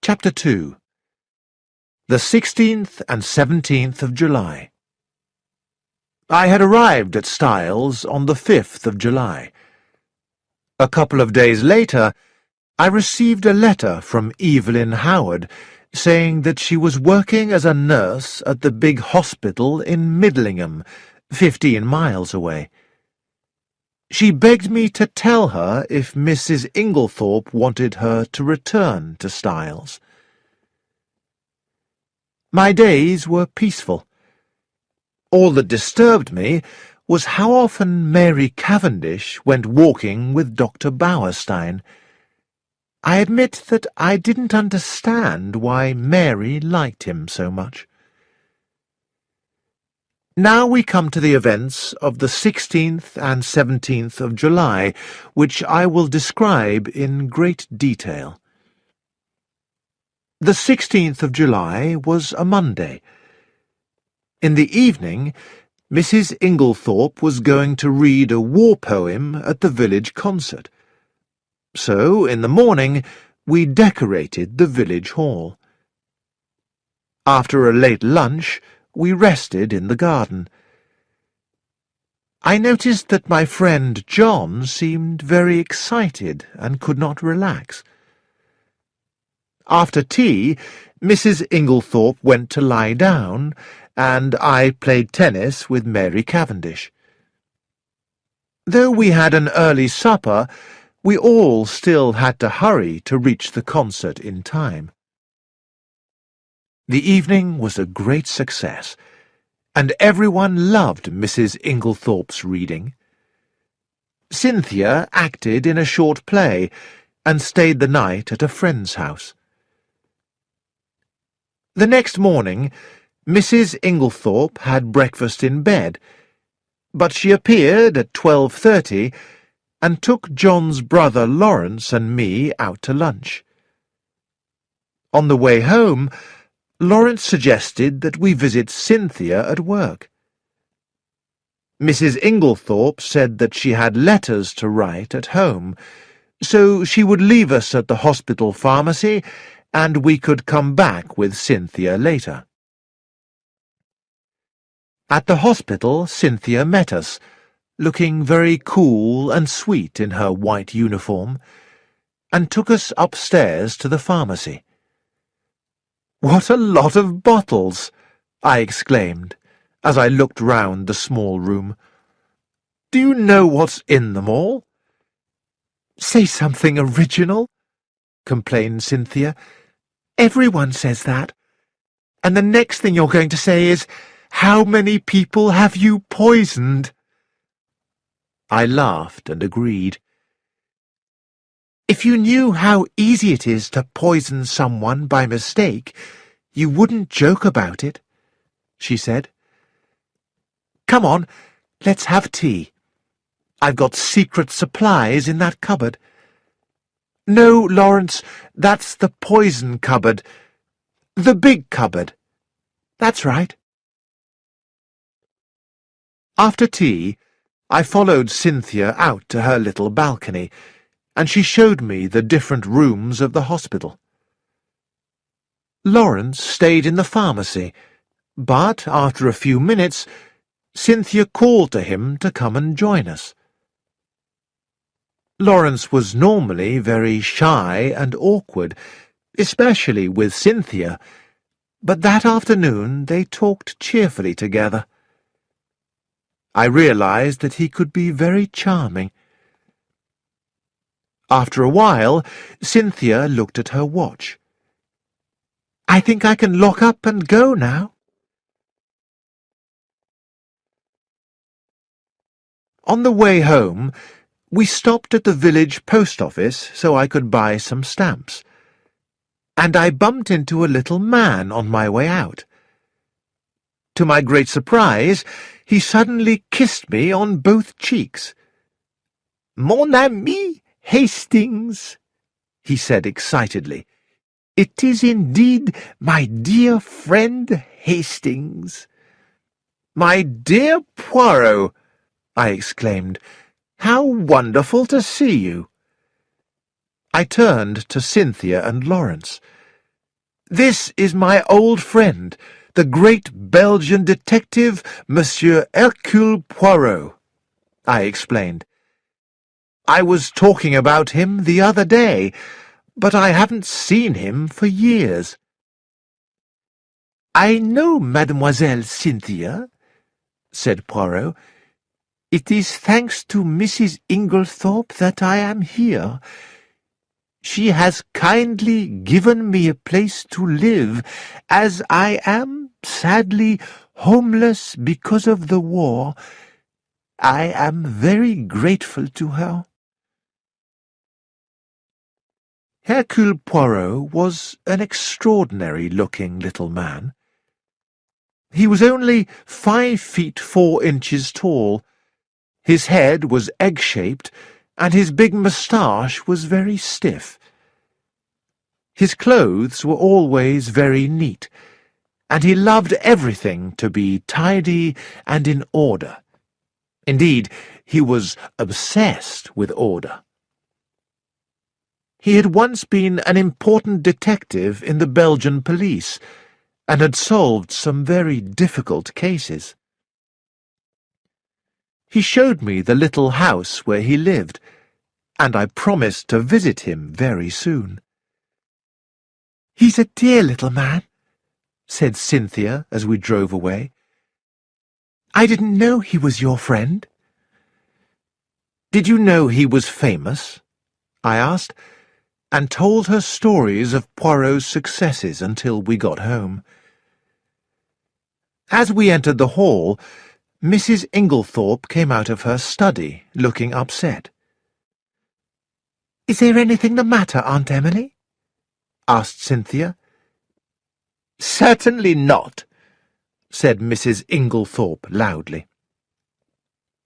Chapter 2. The 16th and 17th of July. I had arrived at Styles on the 5th of July. A couple of days later, I received a letter from Evelyn Howard saying that she was working as a nurse at the big hospital in Midlingham, 15 miles away. She begged me to tell her if Mrs. Inglethorpe wanted her to return to Styles. My days were peaceful. All that disturbed me was how often Mary Cavendish went walking with Dr. Bowerstein. I admit that I didn't understand why Mary liked him so much. Now we come to the events of the 16th and 17th of July, which I will describe in great detail. The 16th of July was a Monday. In the evening, Mrs. Inglethorpe was going to read a war poem at the village concert. So, in the morning, we decorated the village hall. After a late lunch, we rested in the garden. I noticed that my friend John seemed very excited and could not relax. After tea, Mrs. Inglethorpe went to lie down, and I played tennis with Mary Cavendish. Though we had an early supper, we all still had to hurry to reach the concert in time. The evening was a great success, and everyone loved Mrs. Inglethorpe's reading. Cynthia acted in a short play and stayed the night at a friend's house. The next morning, Mrs. Inglethorpe had breakfast in bed, but she appeared at 12:30 and took John's brother Lawrence and me out to lunch. On the way home, Lawrence suggested that we visit Cynthia at work. Mrs. Inglethorpe said that she had letters to write at home, so she would leave us at the hospital pharmacy and we could come back with Cynthia later. At the hospital, Cynthia met us, looking very cool and sweet in her white uniform, and took us upstairs to the pharmacy. "What a lot of bottles!" I exclaimed, as I looked round the small room. "Do you know what's in them all?" "Say something original," complained Cynthia. "Everyone says that. And the next thing you're going to say is, 'How many people have you poisoned?'" I laughed and agreed. "If you knew how easy it is to poison someone by mistake, you wouldn't joke about it," she said. "Come on, let's have tea. I've got secret supplies in that cupboard." "No, Lawrence, that's the poison cupboard. The big cupboard." "That's right." After tea, I followed Cynthia out to her little balcony, and she showed me the different rooms of the hospital. Lawrence stayed in the pharmacy, but after a few minutes, Cynthia called to him to come and join us. Lawrence was normally very shy and awkward, especially with Cynthia, but that afternoon they talked cheerfully together. I realized that he could be very charming. After a while, Cynthia looked at her watch. "I think I can lock up and go now." On the way home, we stopped at the village post office so I could buy some stamps, and I bumped into a little man on my way out. To my great surprise, he suddenly kissed me on both cheeks. "Mon ami Hastings," he said excitedly. "It is indeed my dear friend Hastings." "My dear Poirot," I exclaimed, "how wonderful to see you!" I turned to Cynthia and Lawrence. "This is my old friend, the great Belgian detective, Monsieur Hercule Poirot," I explained. "I was talking about him the other day, but I haven't seen him for years." "I know Mademoiselle Cynthia," said Poirot. "It is thanks to Mrs. Inglethorpe that I am here. She has kindly given me a place to live, as I am, sadly, homeless because of the war. I am very grateful to her." Hercule Poirot was an extraordinary-looking little man. He was only 5 feet 4 inches tall. His head was egg-shaped, and his big moustache was very stiff. His clothes were always very neat, and he loved everything to be tidy and in order. Indeed, he was obsessed with order. He had once been an important detective in the Belgian police, and had solved some very difficult cases. He showed me the little house where he lived, and I promised to visit him very soon. "He's a dear little man," said Cynthia as we drove away. "I didn't know he was your friend." "Did you know he was famous?" I asked, and told her stories of Poirot's successes until we got home. As we entered the hall, Mrs. Inglethorpe came out of her study, looking upset. "Is there anything the matter, Aunt Emily?" asked Cynthia. "Certainly not," said Mrs. Inglethorpe loudly.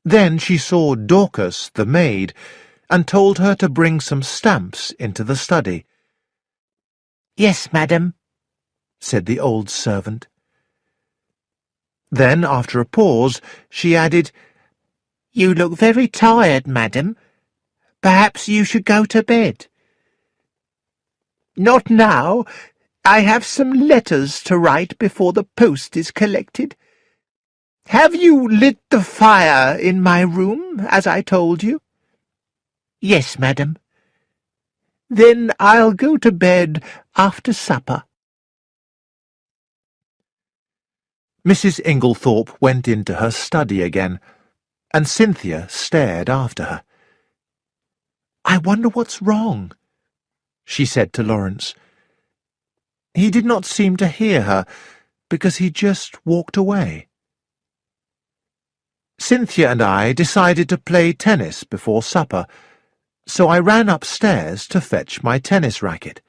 Then she saw Dorcas, the maid, and told her to bring some stamps into the study. "Yes, madam," said the old servant. Then, after a pause, she added, "You look very tired, madam. Perhaps you should go to bed." "Not now. I have some letters to write before the post is collected. Have you lit the fire in my room, as I told you?" "Yes, madam." "Then I'll go to bed after supper." Mrs. Inglethorpe went into her study again, and Cynthia stared after her. "I wonder what's wrong," she said to Lawrence. He did not seem to hear her, because he just walked away. Cynthia and I decided to play tennis before supper, so I ran upstairs to fetch my tennis racket.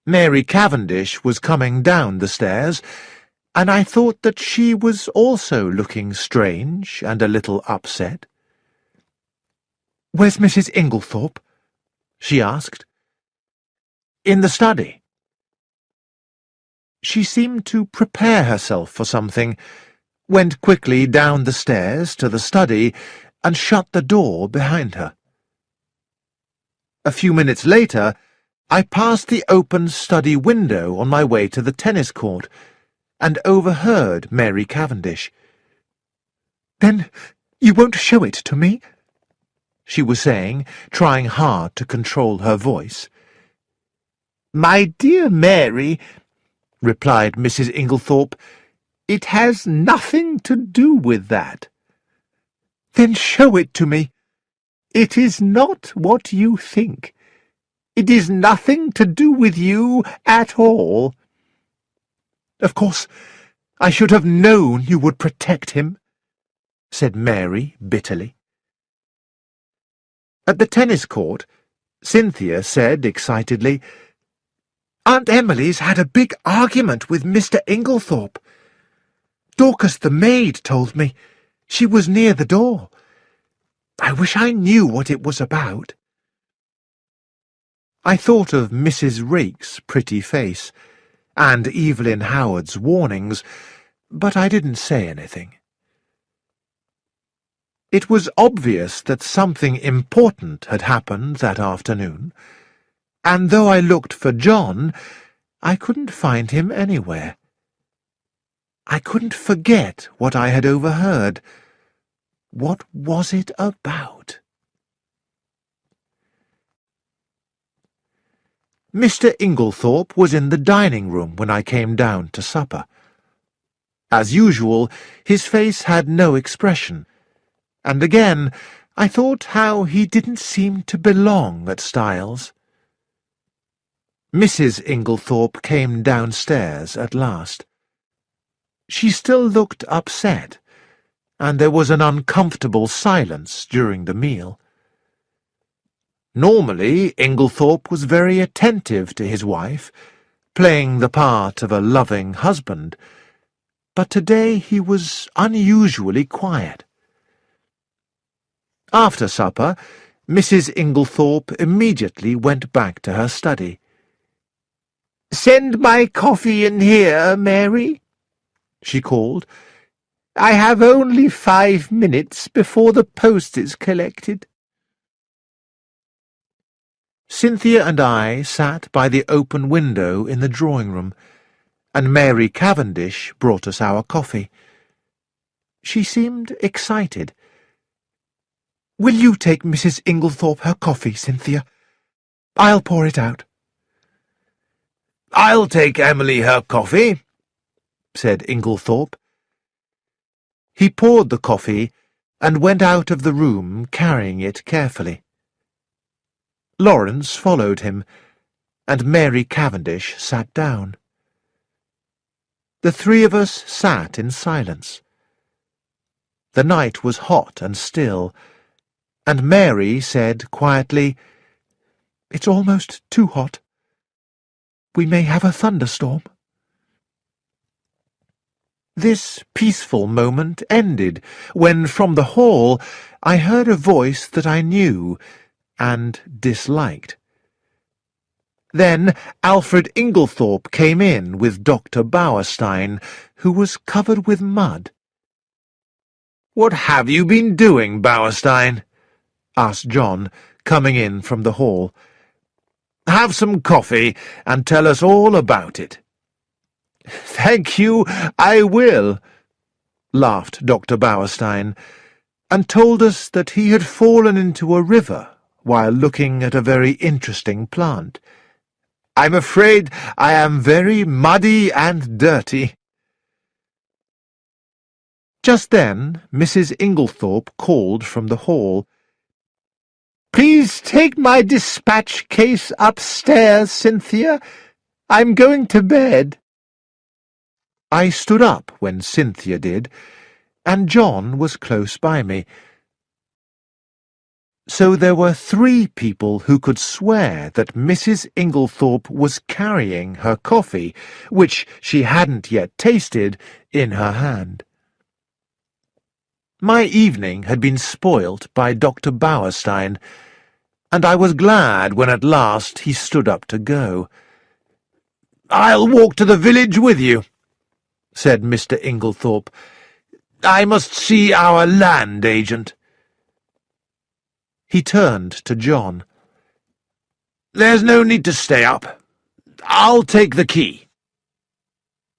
Mary Cavendish was coming down the stairs, and I thought that she was also looking strange and a little upset. "Where's Mrs. Inglethorpe?" she asked. "In the study." She seemed to prepare herself for something, went quickly down the stairs to the study, and shut the door behind her. A few minutes later, I passed the open study window on my way to the tennis court, and overheard Mary Cavendish. "Then you won't show it to me?" she was saying, trying hard to control her voice. "My dear Mary," replied Mrs. Inglethorpe, "it has nothing to do with that." "Then show it to me." "It is not what you think. It is nothing to do with you at all." "Of course, I should have known you would protect him," said Mary bitterly. At the tennis court, Cynthia said excitedly, "Aunt Emily's had a big argument with Mr. Inglethorpe. Dorcas the maid told me. She was near the door. I wish I knew what it was about." I thought of Mrs. Rake's pretty face, and Evelyn Howard's warnings, but I didn't say anything. It was obvious that something important had happened that afternoon, and though I looked for John, I couldn't find him anywhere. I couldn't forget what I had overheard. What was it about? Mr. Inglethorpe was in the dining room when I came down to supper. As usual, his face had no expression, and again I thought how he didn't seem to belong at Styles. Mrs. Inglethorpe came downstairs at last. She still looked upset, and there was an uncomfortable silence during the meal. Normally, Inglethorpe was very attentive to his wife, playing the part of a loving husband, but today he was unusually quiet. After supper, Mrs. Inglethorpe immediately went back to her study. "Send my coffee in here, Mary," she called. "I have only 5 minutes before the post is collected." Cynthia and I sat by the open window in the drawing-room, and Mary Cavendish brought us our coffee. She seemed excited. "Will you take Mrs. Inglethorpe her coffee, Cynthia? I'll pour it out." "I'll take Emily her coffee," said Inglethorpe. He poured the coffee and went out of the room carrying it carefully. Lawrence followed him, and Mary Cavendish sat down. The three of us sat in silence. The night was hot and still, and Mary said quietly, "It's almost too hot. We may have a thunderstorm." This peaceful moment ended when, from the hall, I heard a voice that I knew and disliked. Then Alfred Inglethorpe came in with Dr. Bowerstein, who was covered with mud. "What have you been doing, Bowerstein?" asked John, coming in from the hall. "Have some coffee and tell us all about it." "Thank you, I will," laughed Dr. Bowerstein, and told us that he had fallen into a river while looking at a very interesting plant. "I'm afraid I am very muddy and dirty." Just then Mrs. Inglethorpe called from the hall. "Please take my dispatch case upstairs, Cynthia. I'm going to bed." I stood up when Cynthia did, and John was close by me. So there were 3 people who could swear that Mrs. Inglethorpe was carrying her coffee, which she hadn't yet tasted, in her hand. My evening had been spoilt by Dr. Bowerstein, and I was glad when at last he stood up to go. "I'll walk to the village with you," said Mr. Inglethorpe. "I must see our land agent." He turned to John. "There's no need to stay up. I'll take the key."